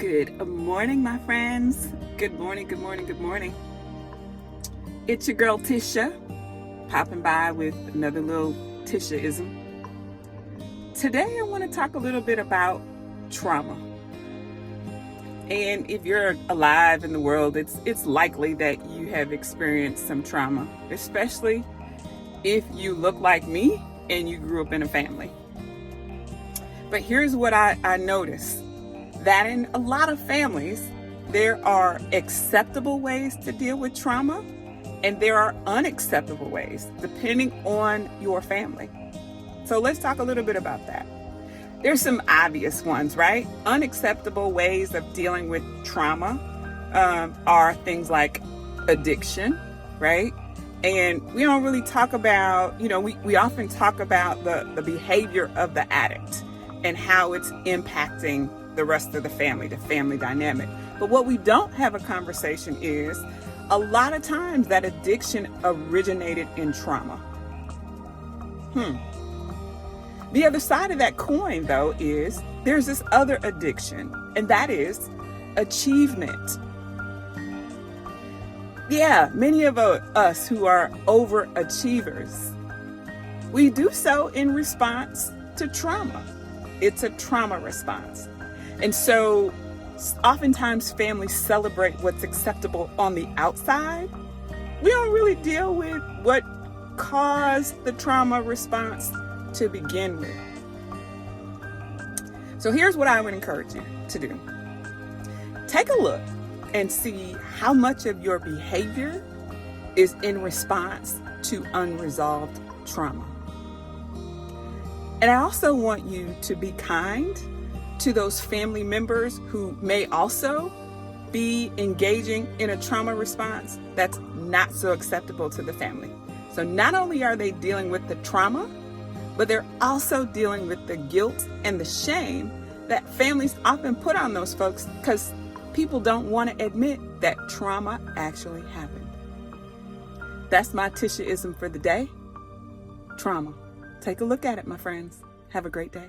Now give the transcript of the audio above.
Good morning, my friends. Good morning, good morning, good morning. It's your girl Tisha, popping by with another little Tisha-ism. Today I want to talk a little bit about trauma. And if you're alive in the world, it's likely that you have experienced some trauma, especially if you look like me and you grew up in a family. But here's what I noticed, that in a lot of families, there are acceptable ways to deal with trauma, and there are unacceptable ways, depending on your family. So let's talk a little bit about that. There's some obvious ones, right? Unacceptable ways of dealing with trauma are things like addiction, right? And we don't really talk about, we often talk about the behavior of the addict and how it's impacting the rest of the family dynamic. But what we don't have a conversation is a lot of times that addiction originated in trauma. The other side of that coin, though, is there's this other addiction, and that is achievement. Yeah, many of us who are overachievers, we do so in response to trauma. It's a trauma response. And so oftentimes families celebrate what's acceptable on the outside. We don't really deal with what caused the trauma response to begin with. So here's what I would encourage you to do. Take a look and see how much of your behavior is in response to unresolved trauma. And I also want you to be kind to those family members who may also be engaging in a trauma response that's not so acceptable to the family. So not only are they dealing with the trauma, but they're also dealing with the guilt and the shame that families often put on those folks because people don't want to admit that trauma actually happened. That's my Tisha-ism for the day. Trauma. Take a look at it, my friends. Have a great day.